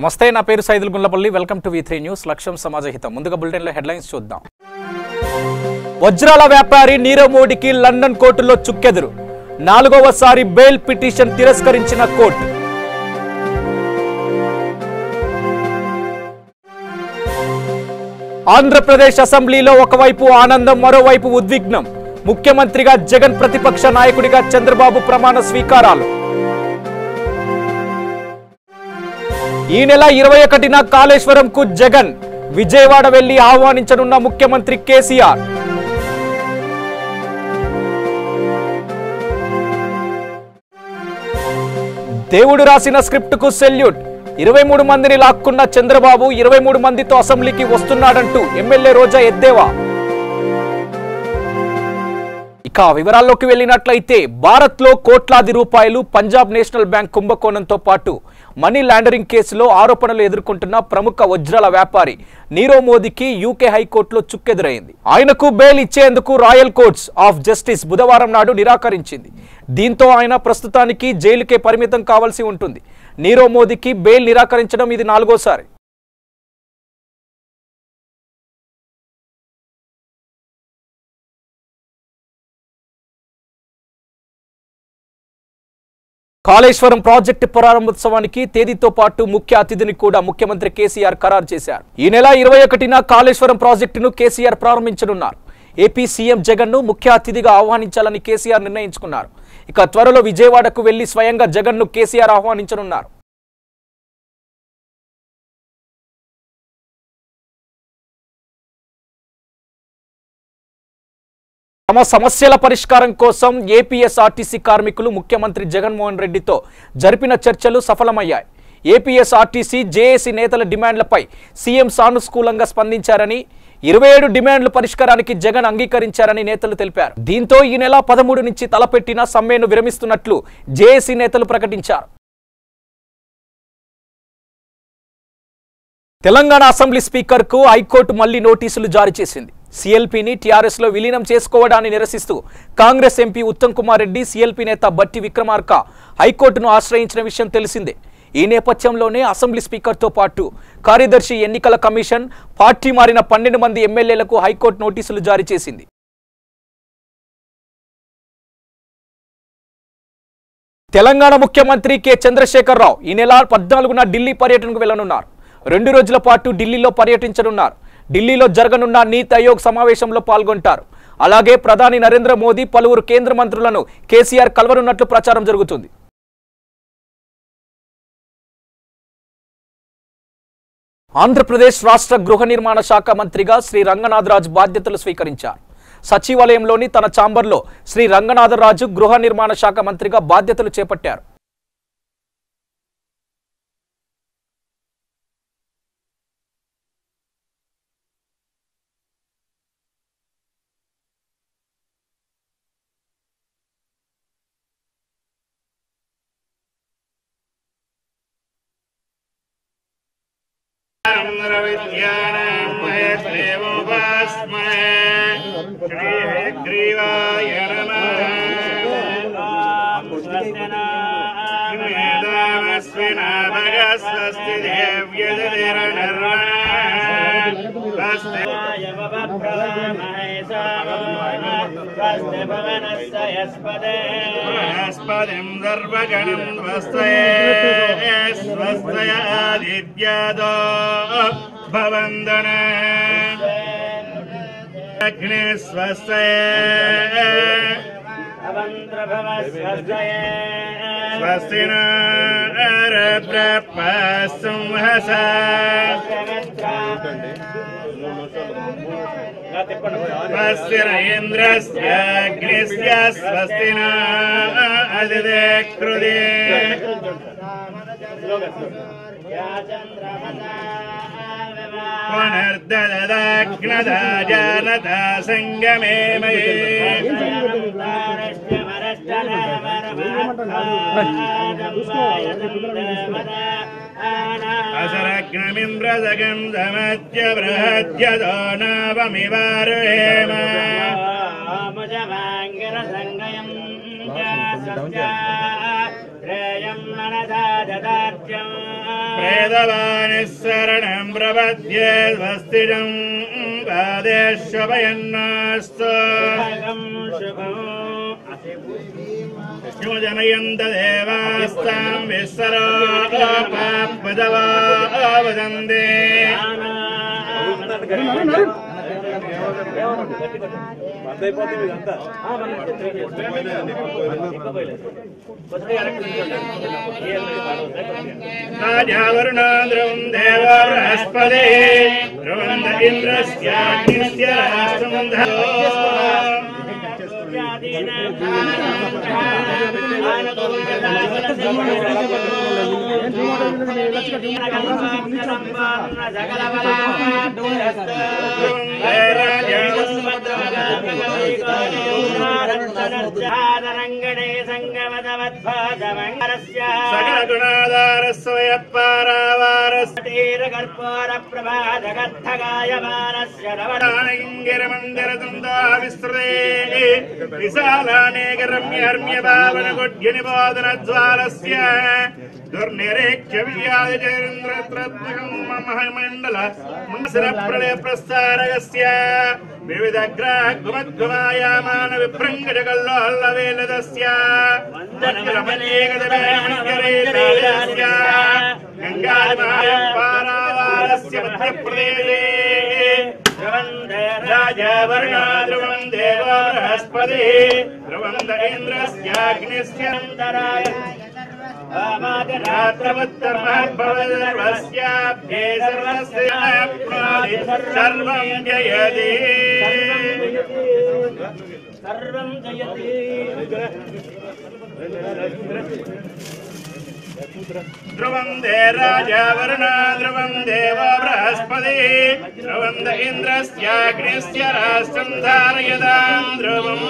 నమస్తే, నా పేరు Saidul Gundlapalli. Welcome to V3 news. లక్ష్యం సమాజహితం. ముందుగా బులెటిన్లో హెడ్లైన్స్ చూద్దాం. వజ్రాల వ్యాపారి నీరవ్ మోడీకి లండన్ కోర్టులో చుక్కెదురు. 4వసారి బెయిల్ పిటిషన్ తిరస్కరించిన కోర్టు. ఆంధ్రప్రదేశ్ అసెంబ్లీలో ఒకవైపు ఆనందం, మరోవైపు ఉద్విగ్నం. ముఖ్యమంత్రిగా జగన్, ప్రతిపక్ష నాయకుడిగా చంద్రబాబు ప్రమాణ స్వీకారాలు. ఈ నెల 21న కాళేశ్వరంకు జగన్ విజయవాడ వెళ్లి ఆహ్వానించనున్న ముఖ్యమంత్రి కేసీఆర్. దేవుడు రాసిన స్క్రిప్టుకు సెల్యూట్. 23 మందిని లాక్కున్న చంద్రబాబు 23 మందితో అసెంబ్లీకి వస్తున్నాడంటూ ఎమ్మెల్యే రోజా ఎద్దేవా. ఇక వివరాల్లోకి వెళ్ళినట్లయితే, భారత్లో కోట్లాది రూపాయలు పంజాబ్ నేషనల్ బ్యాంక్ కుంభకోణంతో పాటు మనీ లాండరింగ్ కేసులో ఆరోపణలు ఎదుర్కొంటున్న ప్రముఖ వజ్రాల వ్యాపారి నీరవ్ మోదీకి యూకే హైకోర్టులో చుక్కెదురైంది. ఆయనకు బెయిల్ ఇచ్చేందుకు రాయల్ కోర్ట్స్ ఆఫ్ జస్టిస్ బుధవారం నాడు నిరాకరించింది. దీంతో ఆయన ప్రస్తుతానికి జైలుకే పరిమితం కావాల్సి ఉంటుంది. నీరవ్ మోదీకి బెయిల్ నిరాకరించడం ఇది 4వసారి. కాళేశ్వరం ప్రాజెక్టు ప్రారంభోత్సవానికి తేదీతో పాటు ముఖ్య అతిథిని కూడా ముఖ్యమంత్రి కేసీఆర్ ఖరారు చేశారు. ఈ నెల 21న కాళేశ్వరం ప్రాజెక్టును కేసీఆర్ ప్రారంభించనున్నారు. ఏపీ సీఎం జగన్ ను ముఖ్య అతిథిగా ఆహ్వానించాలని కేసీఆర్ నిర్ణయించుకున్నారు. ఇక త్వరలో విజయవాడకు వెళ్లి స్వయంగా జగన్ ను కేసీఆర్ ఆహ్వానించనున్నారు. తమ సమస్యల పరిష్కారం కోసం ఏపీఎస్ఆర్టీసీ కార్మికులు ముఖ్యమంత్రి జగన్మోహన్ రెడ్డితో జరిపిన చర్చలు సఫలమయ్యాయి. ఏపీఎస్ఆర్టీసీ జేఏసీ నేతల డిమాండ్లపై సీఎం సానుకూలంగా స్పందించారని, 27 డిమాండ్ల పరిష్కారానికి జగన్ అంగీకరించారని నేతలు తెలిపారు. దీంతో ఈ నెల 13 నుంచి తలపెట్టిన సమ్మెను విరమిస్తున్నట్లు జేఏసీ నేతలు ప్రకటించారు. తెలంగాణ అసెంబ్లీ స్పీకర్కు హైకోర్టు మళ్లీ నోటీసులు జారీ చేసింది. సీఎల్పీని టీఆర్ఎస్లో విలీనం చేసుకోవడాన్ని నిరసిస్తూ కాంగ్రెస్ ఎంపీ ఉత్తమ్ కుమార్ రెడ్డి, సీఎల్పీ నేత బట్టి విక్రమార్క హైకోర్టును ఆశ్రయించిన విషయం తెలిసిందే. ఈ నేపథ్యంలోనే అసెంబ్లీ స్పీకర్తో పాటు కార్యదర్శి, ఎన్నికల కమిషన్, పార్టీ మారిన 12 మంది ఎమ్మెల్యేలకు హైకోర్టు నోటీసులు జారీ చేసింది. తెలంగాణ ముఖ్యమంత్రి కె చంద్రశేఖరరావు ఈ నెల 14న ఢిల్లీ పర్యటనకు వెళ్లనున్నారు. 2 రోజుల పాటు ఢిల్లీలో పర్యటించనున్నారు. ఢిల్లీలో జరగనున్న నీతి ఆయోగ్ సమావేశంలో పాల్గొంటారు. అలాగే ప్రధాని నరేంద్ర మోదీ, పలువురు కేంద్ర మంత్రులను కేసీఆర్ కలవనున్నట్లు ప్రచారం జరుగుతుంది. ఆంధ్రప్రదేశ్ రాష్ట్ర గృహ నిర్మాణ శాఖ మంత్రిగా శ్రీ రంగనాథరాజు బాధ్యతలు స్వీకరించారు. సచివాలయంలోని తన ఛాంబర్లో శ్రీ రంగనాథరాజు గృహ నిర్మాణ శాఖ మంత్రిగా బాధ్యతలు చేపట్టారు. असरग्नमिन्द्रजगं समत्य बृहद्यदो नावमिवारुहेम आमुजवाङ्गिरसङ्गयं जासत्या श्रेयं मनसा ददार्यं प्रेतवानिः शरणं प्रपद्ये स्वस्तिजं पादेष्वपयन्नास्तु जनयन्त देवास्तां विस्सरोपदवा वदन्ते राजा वरुणाद्रवं देवा बृहस्पते ध्रुवन्त इन्द्रस्याग्निस्य राष्ट्रं रंगणे संगमदवद्भाजमंगलस्य सकलगुणाधारस्वयत्पारावारस्तीरकर्पूर प्रभा जगत्थगायमानस्य रवणाङ्गिरमन्दिरतुन्दा विस्तृते विशालानेकरम्यहर्म्यभावनगुड्यनिबोधनज्वालस्य दुर्निरीक्ष्यविद्यादिचेन्द्रत्रत्मकं महमण्डल मुंसरप्रलयप्रस्तारकस्य विविधग्राहगुमद्गुमायामान विभ्रङ्गजगल्लोहल्लवेलदस्य मण्डलमनेकदवेमण्डलेलस्य गङ्गादिमहापारावारस्य मध्यप्रदेशे राजा वर्णाद्रुवं देवा बृहस्पतिः ध्रुवन्त इन्द्रस्याग्निस्य अन्तराय रात्रवत्तमभवद्भवस्याभ्ये सर्वस्य सर्वं जयति सर्वं जयति ध्रुवं दे राजा वरुणा ध्रुवं देवा बृहस्पतिः ध्रुवन्त इन्द्रस्याग्निस्य राष्ट्रं धारयतां ध्रुवम्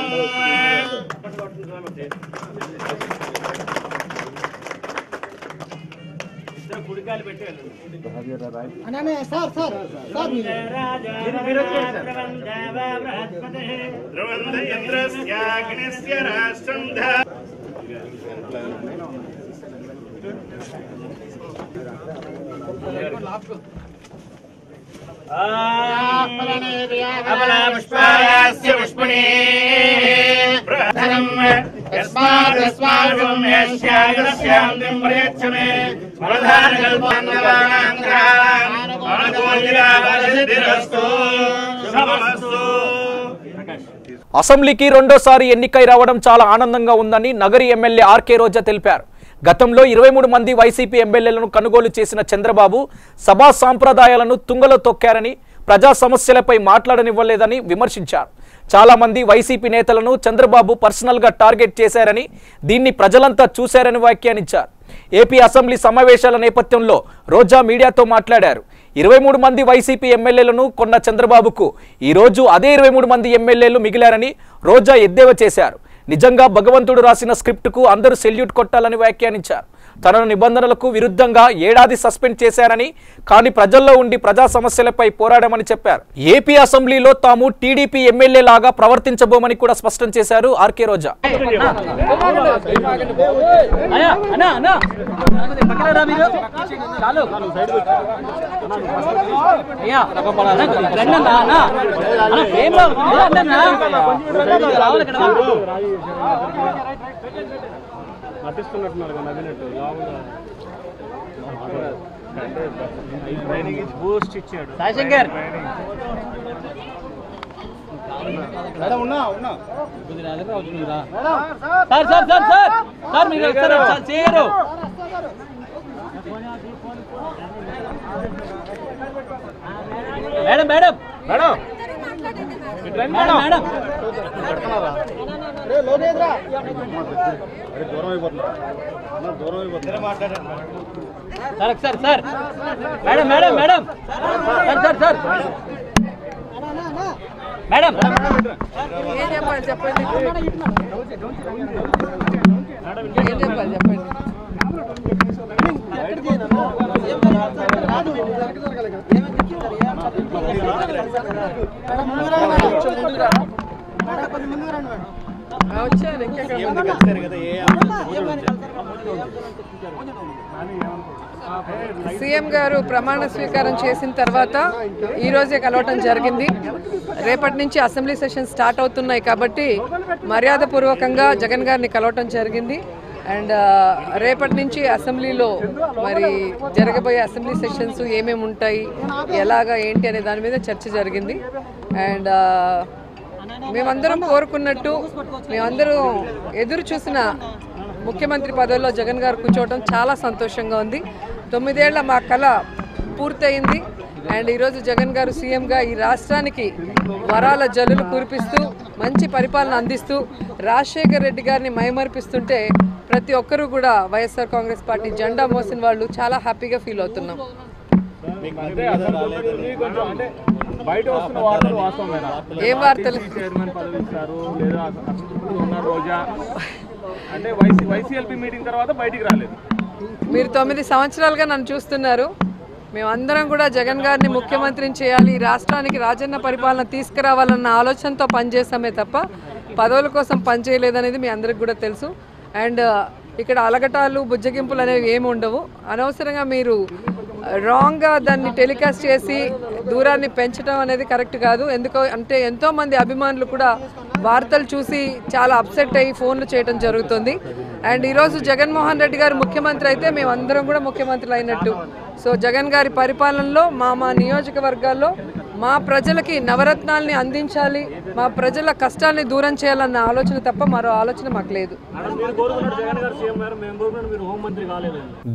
ध्रुवन्त इन्द्रस्याग्निस्य राष्ट्रं अपलापुष्पायास्य पुष्पणे प्रधनम् यस्मादस्माकं यस्यागस्यान्तिं प्रयच्छमे प्रधानकल्पान्नवानाङ्ग्रानुकूलिरावसिद्धिरस्तु शुभमस्तु। అసెంబ్లీకి రెండోసారి ఎన్నికై రావడం చాలా ఆనందంగా ఉందని నగరి ఎమ్మెల్యే ఆర్కే రోజా తెలిపారు. గతంలో 23 మంది వైసీపీ ఎమ్మెల్యేలను కొనుగోలు చేసిన చంద్రబాబు సభా సాంప్రదాయాలను తుంగలో తొక్కారని, ప్రజా సమస్యలపై మాట్లాడనివ్వలేదని విమర్శించారు. చాలా మంది వైసీపీ నేతలను చంద్రబాబు పర్సనల్గా టార్గెట్ చేశారని, దీన్ని ప్రజలంతా చూశారని వ్యాఖ్యానించారు. ఏపీ అసెంబ్లీ సమావేశాల నేపథ్యంలో రోజా మీడియాతో మాట్లాడారు. 23 మంది వైసీపీ ఎమ్మెల్యేలను కొన్న చంద్రబాబుకు ఈరోజు అదే 23 మంది ఎమ్మెల్యేలు మిగిలారని రోజా ఎద్దేవా చేశారు. నిజంగా భగవంతుడు రాసిన స్క్రిప్ట్కు అందరూ సెల్యూట్ కొట్టాలని వ్యాఖ్యానించారు. తనను నిబంధనలకు విరుద్ధంగా ఏడాది సస్పెండ్ చేశారని, కానీ ప్రజల్లో ఉండి ప్రజా సమస్యలపై పోరాడమని చెప్పారు. ఏపీ అసెంబ్లీలో తాము టీడీపీ ఎమ్మెల్యే లాగా ప్రవర్తించబోమని కూడా స్పష్టం చేశారు ఆర్కే రోజా. నటిస్తున్నట్టున్నారు నవ్వినట్టు ట్రైనింగ్ బూస్ట్ ఇచ్చాడు సాయిశంకర్. ఉన్నా sir sir sir sir sir మీరు చేయరు. Madam madam madam madam madam sir sir sir madam madam madam sir sir sir madam చెప్పండి చెప్పండి సీఎం గారు ప్రమాణ స్వీకారం చేసిన తర్వాత ఈ రోజే కలవటం జరిగింది. రేపటి నుంచి అసెంబ్లీ సెషన్ స్టార్ట్ అవుతున్నాయి కాబట్టి మర్యాదపూర్వకంగా జగన్ గారిని కలవటం జరిగింది. అండ్ రేపటి నుంచి అసెంబ్లీలో మరి జరగబోయే అసెంబ్లీ సెషన్స్ ఏమేమి ఉంటాయి, ఎలాగా ఏంటి అనే దాని మీద చర్చ జరిగింది. అండ్ మేమందరం కోరుకున్నట్టు మేమందరం ఎదురు చూసిన ముఖ్యమంత్రి పదవిలో జగన్ గారు కూర్చోవడం చాలా సంతోషంగా ఉంది. 9 ఏళ్ల మా కళ పూర్తయింది. అండ్ ఈరోజు జగన్ గారు సీఎంగా ఈ రాష్ట్రానికి వరాల జల్లులు కురిపిస్తూ మంచి పరిపాలన అందిస్తూ రాజశేఖర్ రెడ్డి గారిని మైమర్పిస్తుంటే ప్రతి ఒక్కరూ కూడా వైఎస్ఆర్ కాంగ్రెస్ పార్టీ జెండా మోసిన వాళ్ళు చాలా హ్యాపీగా ఫీల్ అవుతున్నాం. ఏం వార్తలు? మీరు 9 సంవత్సరాలుగా నన్ను చూస్తున్నారు. మేమందరం కూడా జగన్ గారిని ముఖ్యమంత్రిని చేయాలి, రాష్ట్రానికి రాజన్న పరిపాలన తీసుకురావాలన్న ఆలోచనతో పనిచేస్తామే తప్ప పదవుల కోసం పనిచేయలేదనేది మీ అందరికి కూడా తెలుసు. అండ్ ఇక్కడ అలగటాలు బుజ్జగింపులు అనేవి ఏమి ఉండవు. అనవసరంగా మీరు రాంగ్గా దాన్ని టెలికాస్ట్ చేసి దూరాన్ని పెంచడం అనేది కరెక్ట్ కాదు. ఎందుకో అంటే ఎంతోమంది అభిమానులు కూడా వార్తలు చూసి చాలా అప్సెట్ అయ్యి ఫోన్లు చేయడం జరుగుతుంది. అండ్ ఈరోజు జగన్మోహన్ రెడ్డి గారు ముఖ్యమంత్రి అయితే మేమందరం కూడా ముఖ్యమంత్రులు అయినట్టు. సో జగన్ గారి పరిపాలనలో మా నియోజకవర్గాల్లో మా ప్రజలకి నవరత్నాల్ని అందించాలి, మా ప్రజల కష్టాన్ని దూరం చేయాలన్న ఆలోచన తప్ప మరో ఆలోచన మాకు లేదు.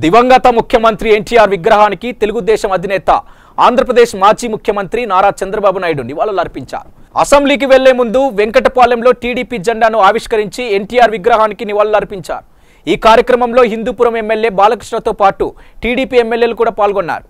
దివంగత ముఖ్యమంత్రి ఎన్టీఆర్ విగ్రహానికి తెలుగుదేశం అధినేత ఆంధ్రప్రదేశ్ మాజీ ముఖ్యమంత్రి నారా చంద్రబాబు నాయుడు నివాళులర్పించారు. అసెంబ్లీకి వెళ్లే ముందు వెంకటపాలెంలో టీడీపీ జెండాను ఆవిష్కరించి ఎన్టీఆర్ విగ్రహానికి నివాళులర్పించారు. ఈ కార్యక్రమంలో హిందూపురం ఎమ్మెల్యే బాలకృష్ణతో పాటు టీడీపీ ఎమ్మెల్యేలు కూడా పాల్గొన్నారు.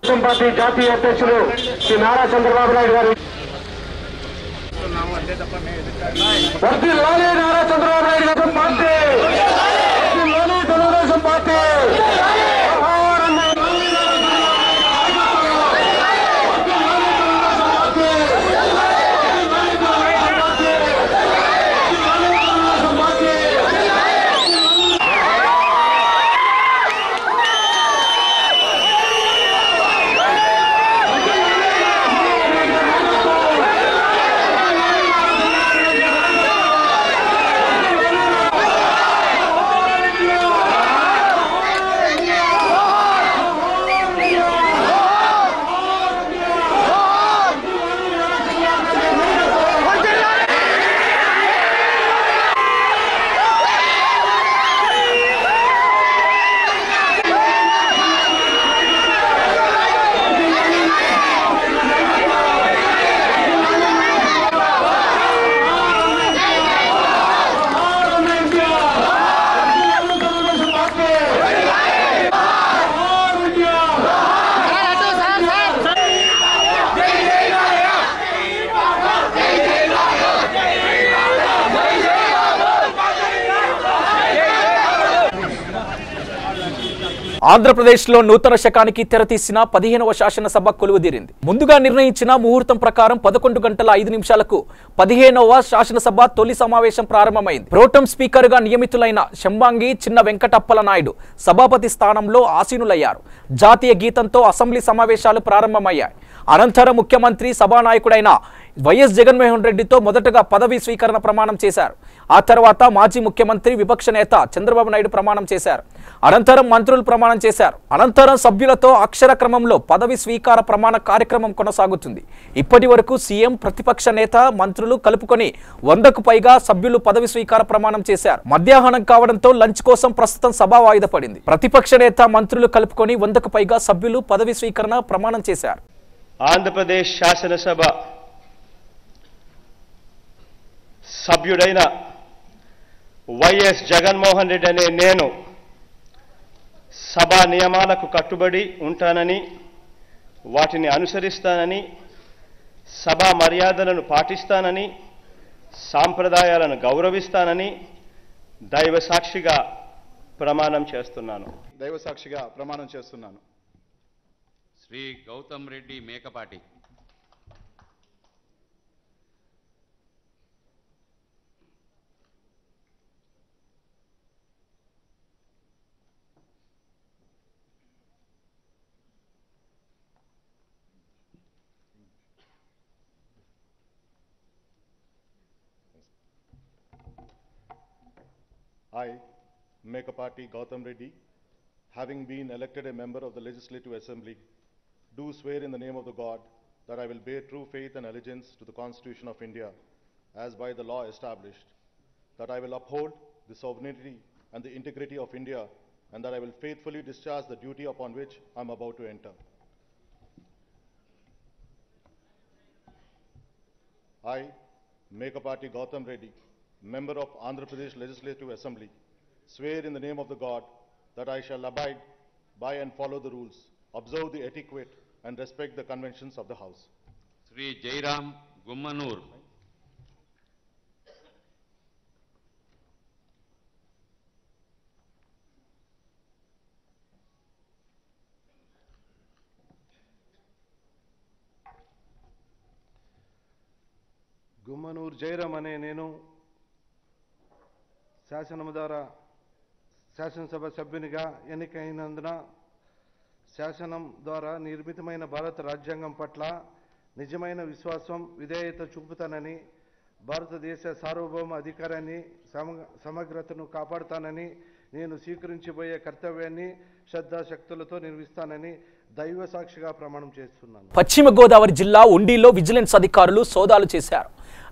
ఆంధ్రప్రదేశ్లో నూతన శకానికి తెరతీసిన 15వ శాసనసభ కొలువుదీరింది. ముందుగా నిర్ణయించిన ముహూర్తం ప్రకారం 11 గంటల 5 నిమిషాలకు 15వ శాసనసభ తొలి సమావేశం ప్రారంభమైంది. ప్రోటం స్పీకర్ గా నియమితులైన శంబాంగి చిన్న వెంకటప్పల నాయుడు సభాపతి స్థానంలో ఆసీనులయ్యారు. జాతీయ గీతంతో అసెంబ్లీ సమావేశాలు ప్రారంభమయ్యాయి. అనంతరం ముఖ్యమంత్రి సభానాయకుడైన వైఎస్ జగన్మోహన్ రెడ్డితో మొదటగా పదవీ స్వీకరణ ప్రమాణం చేశారు. ఆ తర్వాత మాజీ ముఖ్యమంత్రి విపక్ష నేత చంద్రబాబు నాయుడు ప్రమాణం చేశారు. అనంతరం మంత్రులు ప్రమాణం చేశారు. అనంతరం సభ్యులతో అక్షర క్రమంలో పదవి స్వీకార ప్రమాణ కార్యక్రమం కొనసాగుతుంది. ఇప్పటి వరకు సీఎం, ప్రతిపక్ష నేత, మంత్రులు కలుపుకొని 100కు పైగా సభ్యులు పదవి స్వీకార ప్రమాణం చేశారు. మధ్యాహ్నం కావడంతో లంచ్ కోసం ప్రస్తుతం సభ వాయిదా పడింది. ప్రతిపక్ష నేత, మంత్రులు కలుపుకొని 100కు పైగా సభ్యులు పదవి స్వీకరణ ప్రమాణం చేశారు. ఆంధ్రప్రదేశ్ శాసనసభ సభ్యుడైన వైఎస్ జగన్మోహన్ రెడ్డి అనే నేను సభా నియమాలకు కట్టుబడి ఉంటానని, వాటిని అనుసరిస్తానని, సభా మర్యాదలను పాటిస్తానని, సాంప్రదాయాలను గౌరవిస్తానని దైవసాక్షిగా ప్రమాణం చేస్తున్నాను. Shri Gautam Reddy Mekapati. I, Mekapati Gautam Reddy, having been elected a member of the Legislative Assembly, do swear in the name of the God that I will bear true faith and allegiance to the Constitution of India as by the law established, that I will uphold the sovereignty and the integrity of India, and that I will faithfully discharge the duty upon which I am about to enter. I, Mekapati Gautam Reddy, member of Andhra Pradesh Legislative Assembly, swear in the name of the God that I shall abide by and follow the rules, observe the etiquette, and respect the conventions of the House. Sri Jairam Gummanur. Gummanuru Jayaram అనే నేను శాసనము ద్వారా శాసనసభ సభ్యునిగా ఎన్నికైనందున శాసనం ద్వారా నిర్మితమైన భారత రాజ్యాంగం పట్ల నిజమైన విశ్వాసం విధేయత చూపుతానని, భారతదేశ సార్వభౌమ అధికారాన్ని సమగ్రతను కాపాడుతానని, నేను స్వీకరించబోయే కర్తవ్యాన్ని శ్రద్ధాశక్తులతో నిర్వహిస్తానని దైవ సాక్షిగా ప్రమాణం చేస్తున్నాను. పశ్చిమ గోదావరి జిల్లా ఉండిలో విజిలెన్స్ అధికారులు సోదాలు చేశారు.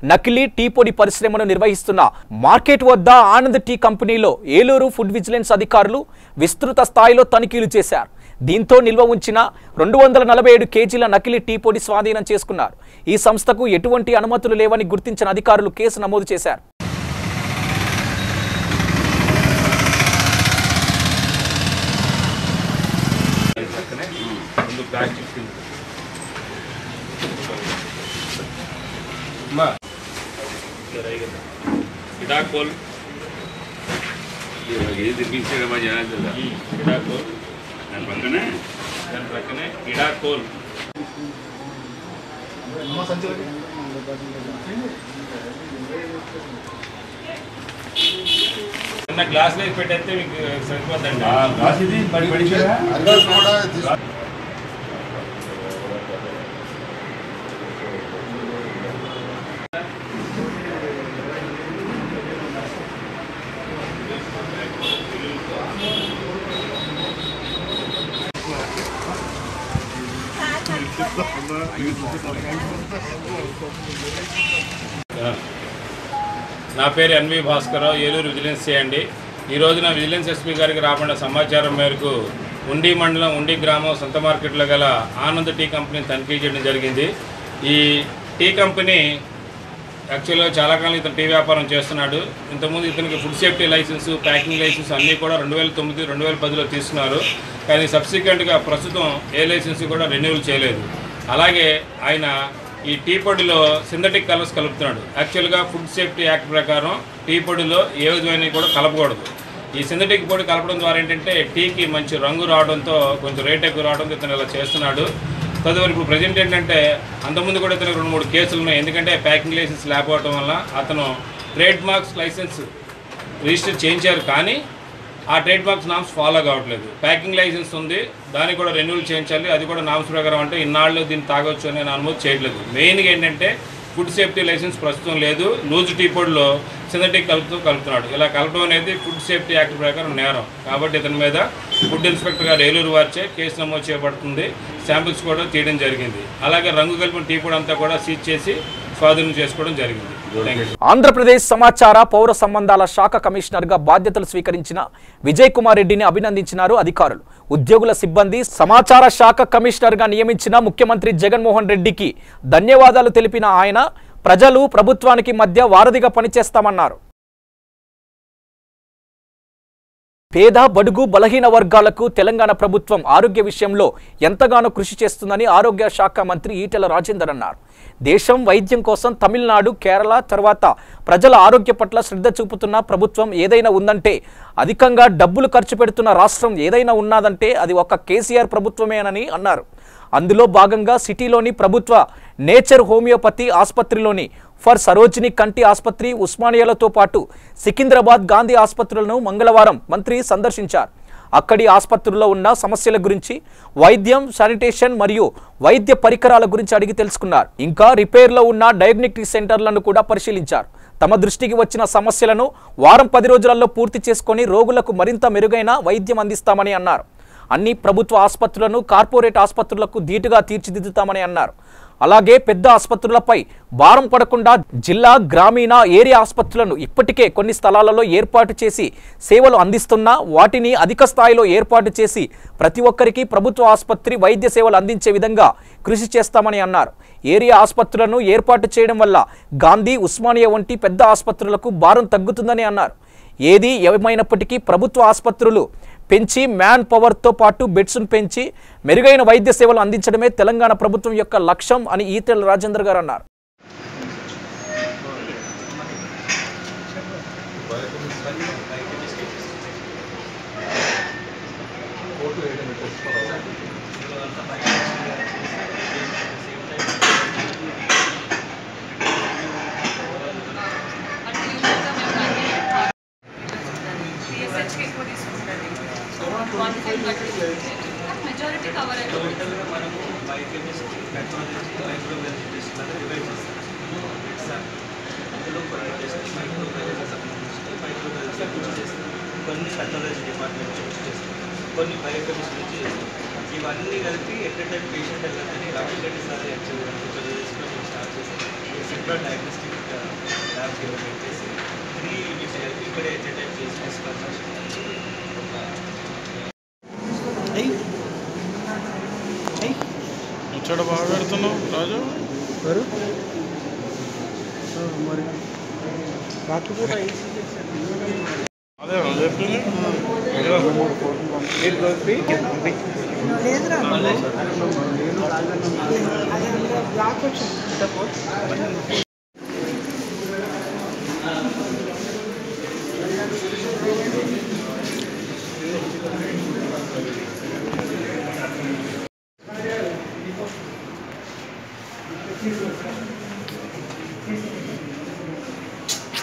నకిలీ టీ పొడి పరిశ్రమను నిర్వహిస్తున్న మార్కెట్ వద్ద ఆనంద్ టీ కంపెనీలో ఏలూరు ఫుడ్ విజిలెన్స్ అధికారులు విస్తృత స్థాయిలో తనిఖీలు చేశారు. దీంతో నిల్వ ఉంచిన 247 కేజీల నకిలీ టీ పొడి స్వాధీనం చేసుకున్నారు. ఈ సంస్థకు ఎటువంటి అనుమతులు లేవని గుర్తించిన అధికారులు కేసు నమోదు చేశారు. ఇడాకోల్ ఏది పిలిచాడమ్మా జనార్దన్ ఇడాకోల్ దాని ప్రక్కనే ఇడాకోల్ చిన్న గ్లాసులో పెట్టేస్తే మీకు సరిపోద్దండి. గ్లాస్ ఇది పడిచాడా నా పేరు ఎన్వి భాస్కరరావు, ఏలూరు విజిలెన్స్ చేయండి. ఈ రోజున విజిలెన్స్ ఎస్పీ గారికి రాబడిన సమాచారం మేరకు ఉండి మండలం ఉండి గ్రామం సొంత మార్కెట్లో గల ఆనంద్ టీ కంపెనీని తనిఖీ చేయడం జరిగింది. ఈ టీ కంపెనీ యాక్చువల్గా చాలా కాలం ఇతను టీ వ్యాపారం చేస్తున్నాడు. ఇంతకుముందు ఇతనికి food safety licence, packing licence అన్నీ కూడా 2009, 2010లో తీసుకున్నారు. కానీ సబ్సిక్వెంట్గా ప్రస్తుతం ఏ లైసెన్స్ కూడా రెన్యూవల్ చేయలేదు. అలాగే ఆయన ఈ టీ పొడిలో సింథటిక్ కలర్స్ కలుపుతున్నాడు. యాక్చువల్గా ఫుడ్ సేఫ్టీ యాక్ట్ ప్రకారం టీ పొడిలో ఏ విధమైనవి కూడా కలపకూడదు. ఈ సింథటిక్ పొడి కలపడం ద్వారా ఏంటంటే టీకి మంచి రంగు రావడంతో కొంచెం రేట్ ఎక్కువ రావడంతో ఇతను ఇలా చేస్తున్నాడు. తదుపరి ఇప్పుడు ప్రజెంట్ ఏంటంటే అంతకుముందు కూడా ఇతనికి 2-3 కేసులు ఉన్నాయి. ఎందుకంటే ప్యాకింగ్ లైసెన్స్ లేకపోవడం వల్ల అతను ట్రేడ్ మార్క్స్ లైసెన్స్ రిజిస్టర్ చేయించారు, కానీ ఆ ట్రేడ్ మార్క్స్ నామ్స్ ఫాలో కావట్లేదు. ప్యాకింగ్ లైసెన్స్ ఉంది, దాన్ని కూడా రెన్యూవల్ చేయించాలి. అది కూడా నామ్స్ ప్రకారం అంటే ఇన్నాళ్ళు దీన్ని తాగొచ్చు అని అనుమతి చేయట్లేదు. మెయిన్గా ఏంటంటే ఫుడ్ సేఫ్టీ లైసెన్స్ ప్రస్తుతం లేదు. లూజ్ టీ పొడిలో సింథటిక్ కలుపుతున్నాడు. ఇలా కలపడం అనేది ఫుడ్ సేఫ్టీ యాక్ట్ ప్రకారం నేరం. కాబట్టి ఇతని మీద ఫుడ్ ఇన్స్పెక్టర్ గారు ఏలూరు వారిచే కేసు నమోదు చేయబడుతుంది. శాంపిల్స్ కూడా తీయడం జరిగింది. అలాగే రంగు కలిపిన టీ పొడి అంతా కూడా సీజ్ చేసి స్వాధీనం చేసుకోవడం జరిగింది. ఆంధ్రప్రదేశ్ సమాచార పౌర సంబంధాల శాఖ కమిషనర్గా బాధ్యతలు స్వీకరించిన విజయ్ కుమార్ రెడ్డిని అభినందించినారు అధికారులు. ఉద్యోగుల సిబ్బంది సమాచార శాఖ కమిషనర్గా నియమించిన ముఖ్యమంత్రి జగన్మోహన్ రెడ్డికి ధన్యవాదాలు తెలిపిన ఆయన ప్రజలు ప్రభుత్వానికి మధ్య వారధిగా పనిచేస్తామన్నారు. పేద బడుగు బలహీన వర్గాలకు తెలంగాణ ప్రభుత్వం ఆరోగ్య విషయంలో ఎంతగానో కృషి చేస్తుందని ఆరోగ్య శాఖ మంత్రి ఈటెల రాజేందర్ అన్నారు. దేశం వైద్యం కోసం తమిళనాడు, కేరళ తర్వాత ప్రజల ఆరోగ్య పట్ల శ్రద్ధ చూపుతున్న ప్రభుత్వం ఏదైనా ఉందంటే, అధికంగా డబ్బులు ఖర్చు పెడుతున్న రాష్ట్రం ఏదైనా ఉన్నదంటే అది ఒక్క కేసీఆర్ ప్రభుత్వమేనని అన్నారు. అందులో భాగంగా సిటీలోని ప్రభుత్వ నేచర్ హోమియోపతి ఆసుపత్రిలోని ఫర్ సరోజిని కంటి ఆసుపత్రి, ఉస్మానియాలతో పాటు సికింద్రాబాద్ గాంధీ ఆసుపత్రులను మంగళవారం మంత్రి సందర్శించారు. అక్కడి ఆసుపత్రుల్లో ఉన్న సమస్యల గురించి, వైద్యం, శానిటేషన్ మరియు వైద్య పరికరాల గురించి అడిగి తెలుసుకున్నారు. ఇంకా రిపేర్లో ఉన్న డయాగ్నోస్టిక్ సెంటర్లను కూడా పరిశీలించారు. తమ దృష్టికి వచ్చిన సమస్యలను వారం 10 రోజులలో పూర్తి చేసుకొని రోగులకు మరింత మెరుగైన వైద్యం అందిస్తామని అన్నారు. అన్ని ప్రభుత్వ ఆసుపత్రులను కార్పొరేట్ ఆసుపత్రులకు ధీటుగా తీర్చిదిద్దుతామని అన్నారు. అలాగే పెద్ద ఆసుపత్రులపై భారం పడకుండా జిల్లా, గ్రామీణ, ఏరియా ఆసుపత్రులను ఇప్పటికే కొన్ని స్థలాలలో ఏర్పాటు చేసి సేవలు అందిస్తున్నా వాటిని అధిక స్థాయిలో ఏర్పాటు చేసి ప్రతి ఒక్కరికి ప్రభుత్వ ఆసుపత్రి వైద్య సేవలు అందించే విధంగా కృషి చేస్తామని అన్నారు. ఏరియా ఆసుపత్రులను ఏర్పాటు చేయడం వల్ల గాంధీ, ఉస్మానియా వంటి పెద్ద ఆసుపత్రులకు భారం తగ్గుతుందని అన్నారు. ఏది ఏమైనప్పటికీ ప్రభుత్వ ఆసుపత్రులు పెంచి మ్యాన్ పవర్తో పాటు బెడ్స్ను పెంచి మెరుగైన వైద్య సేవలు అందించడమే తెలంగాణ ప్రభుత్వం యొక్క లక్ష్యం అని ఈటెల రాజేందర్ గారు అన్నారు. మెజారిటీ కవర్ కొన్ని పెథాలజీ డిపార్ట్మెంట్ నుంచి చేస్తాం, కొన్ని బయోకెమిస్ట్రీ నుంచి చేస్తాం. ఇవన్నీ కలిపి ఎట్ టైం పేషెంట్ వెళ్ళాలని రాహుల్ రెడ్డి సార్ యాక్చువల్గా స్టార్ట్ చేసి సెంట్రల్ డయాగ్నోస్టిక్ ల్యాబ్కి పెట్టేసి 3 యూనిట్స్ కలిపి ఇక్కడే ఎట్ టైం చేసి తీసుకుంటాం. ముచ్చట బాగా పెడుతున్నావు రాజు మరి అదే చెప్పింది.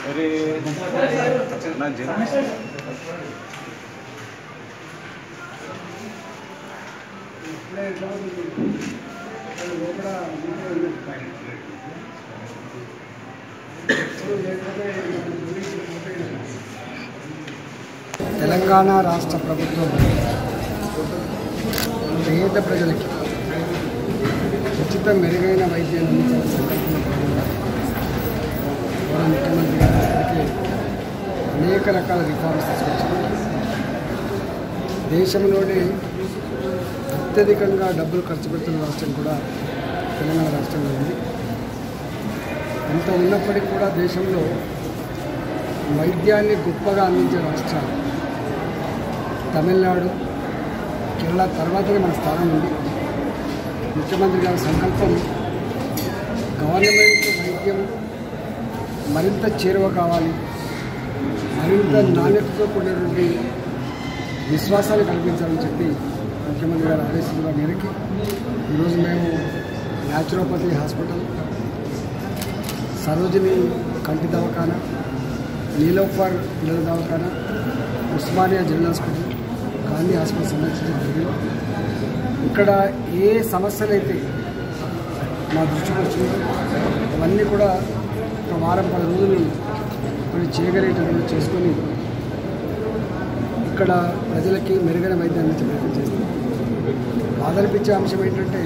अरे ना తెలంగాణ రాష్ట్ర ప్రభుత్వం పేద ప్రజలకి ఉచిత మెరుగైన వైద్యాన్ని అందించాలని సంకల్పంలో భాగంగా మన ముఖ్యమంత్రి గారు ఇప్పటికే అనేక రకాల రిఫార్మ్స్ తీసుకొచ్చారు. దేశంలోనే అత్యధికంగా డబ్బులు ఖర్చు పెడుతున్న రాష్ట్రం కూడా తెలంగాణ రాష్ట్రంలో ఉంది. ఇంత ఉన్నప్పటికీ కూడా దేశంలో వైద్యాన్ని గొప్పగా అందించే రాష్ట్రాలు తమిళనాడు, కేరళ తర్వాతనే మన స్థానం ఉంది. ముఖ్యమంత్రి గారి సంకల్పం గవర్నమెంట్ వైద్యం మరింత చేరువ కావాలి, మరింత నాణ్యతతో కూడినటువంటి విశ్వాసాన్ని కల్పించాలని చెప్పి ముఖ్యమంత్రి గారి ఆదేశాల మేరకు ఈరోజు మేము న్యాచురోపతి హాస్పిటల్, సరోజిని కంటి దవాఖానా, నీలోఫర్ పిల్లల దవాఖానా, Osmania general hospital, Gandhi hospital సందర్శించడం జరిగింది. ఇక్కడ ఏ సమస్యలు అయితే మా దృష్టికి వచ్చినాయో అవన్నీ కూడా ఒక వారం 10 రోజులు కొన్ని చేయగలిగేటట్లు చేసుకొని ఇక్కడ ప్రజలకి మెరుగైన వైద్యం అందించే ప్రయత్నం చేస్తాం. బాధనిపించే అంశం ఏంటంటే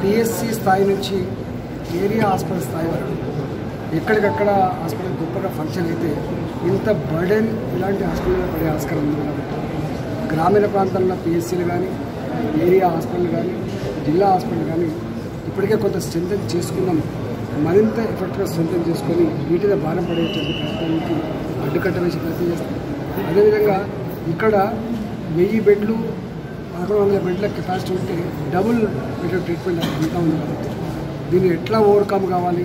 పిఎస్సి స్థాయి నుంచి ఏరియా హాస్పిటల్ స్థాయి వరకు ఎక్కడికక్కడ హాస్పిటల్ గొప్పగా ఫంక్షన్ అయితే ఇంత బర్డెన్ ఇలాంటి హాస్పిటల్లో పడే ఆస్కారం ఉంది. కాబట్టి గ్రామీణ ప్రాంతాల్లో పిఎస్సీలు కానీ, ఏరియా హాస్పిటల్ కానీ, జిల్లా హాస్పిటల్ కానీ ఇప్పటికే కొంత స్ట్రెంథెన్ చేసుకున్నాం. మరింత ఎఫెక్ట్గా స్ట్రెంథెన్ చేసుకొని వీటిలో భారం పడేటువంటి ప్రయత్నానికి అడ్డుకట్ట వేసి ప్రయత్నం చేస్తాం. అదేవిధంగా ఇక్కడ 1000 బెడ్లు 1100 బెడ్ల కెపాసిటీ ఉంటే డబుల్ బెడ్ ట్రీట్మెంట్ అంతా ఉంది. కాబట్టి దీన్ని ఎట్లా ఓవర్కమ్ కావాలి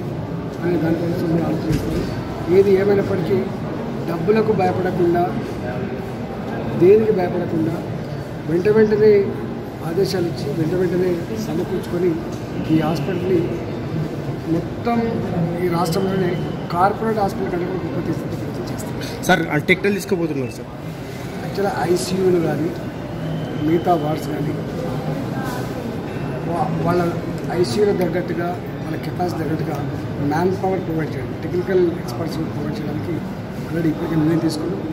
అనే దానికోసం ఆలోచిస్తుంది. ఏది ఏమైనప్పటికీ డబ్బులకు భయపడకుండా, దేనికి భయపడకుండా వెంటనే ఆదేశాలు ఇచ్చి వెంటనే సమకూర్చుకొని ఈ హాస్పిటల్ని మొత్తం ఈ రాష్ట్రంలోనే కార్పొరేట్ హాస్పిటల్ కంటే కూడా గొప్ప తీసుకుంటే ప్రయత్నం చేస్తాం. సార్ టెక్నాలజీ తీసుకోబోతున్నారు సార్. యాక్చువల్గా ఐసీయూలు కానీ మిగతా వార్డ్స్ కానీ వాళ్ళ ఐసీయూలో తగ్గట్టుగా వాళ్ళ కెపాసిటీ తగ్గట్టుగా మ్యాన్ పవర్ ప్రొవైడ్ చేయడం, టెక్నికల్ ఎక్స్పర్ట్స్ ప్రొవైడ్ చేయడానికి ఆల్రెడీ ఇప్పటికే నిర్ణయం తీసుకున్నాం.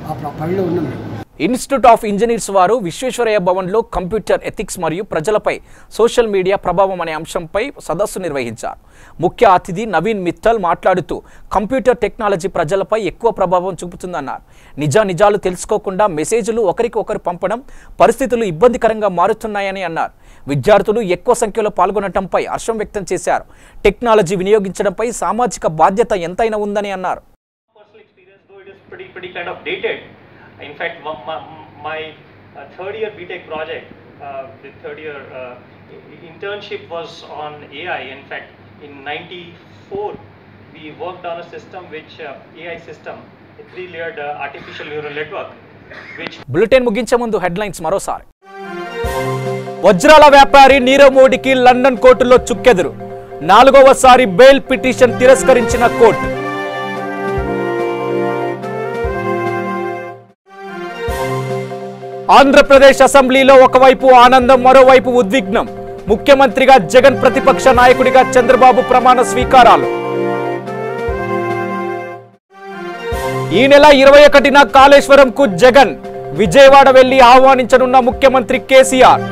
ఆ పనిలో ఉన్నాం మేము. ఇన్స్టిట్యూట్ ఆఫ్ ఇంజనీర్స్ వారు విశ్వేశ్వరయ్య భవన్లో కంప్యూటర్ ఎథిక్స్ మరియు ప్రజలపై సోషల్ మీడియా ప్రభావం అనే అంశంపై సదస్సు నిర్వహించారు. ముఖ్య అతిథి నవీన్ మిత్తల్ మాట్లాడుతూ కంప్యూటర్ టెక్నాలజీ ప్రజలపై ఎక్కువ ప్రభావం చూపుతుందన్నారు. నిజాలు తెలుసుకోకుండా మెసేజ్లు ఒకరికి ఒకరు పంపడం పరిస్థితులు ఇబ్బందికరంగా మారుతున్నాయని అన్నారు. విద్యార్థులు ఎక్కువ సంఖ్యలో పాల్గొనడంపై హర్షం వ్యక్తం చేశారు. టెక్నాలజీ వినియోగించడంపై సామాజిక బాధ్యత ఎంతైనా ఉందని అన్నారు. In fact, my third year BTech project, the third year internship was on AI. In fact, in '94, we worked on a system which AI system, a 3-layered artificial neural network. Which bulletin ముగించే ముందు headlines మరోసారి. వజ్రాల వ్యాపారి నీరవ్ మోడీకి London కోర్టులో చుక్కెదురు. 4వసారి bail petition తిరస్కరించిన court. Andhra Pradesh అసెంబ్లీలో ఒకవైపు ఆనందం, మరోవైపు ఉద్విగ్నం. ముఖ్యమంత్రిగా జగన్, ప్రతిపక్ష నాయకుడిగా చంద్రబాబు ప్రమాణ స్వీకారాలు. ఈ నెల 21న కాళేశ్వరంకు జగన్ విజయవాడ వెళ్లి ఆహ్వానించనున్న ముఖ్యమంత్రి కేసీఆర్.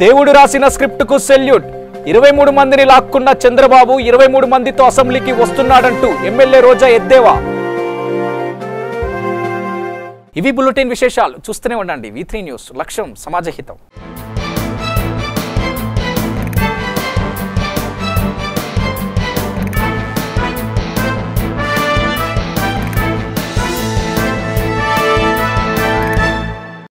దేవుడు రాసిన స్క్రిప్టుకు సెల్యూట్. 23 మందిని లాక్కున్న చంద్రబాబు 23 మందితో అసెంబ్లీకి వస్తున్నాడంటూ ఎమ్మెల్యే రోజా ఎద్దేవా. ఇవి బులెటిన్ విశేషాలు. చూస్తూనే ఉండండి V3 న్యూస్. లక్ష్యం సమాజహితం.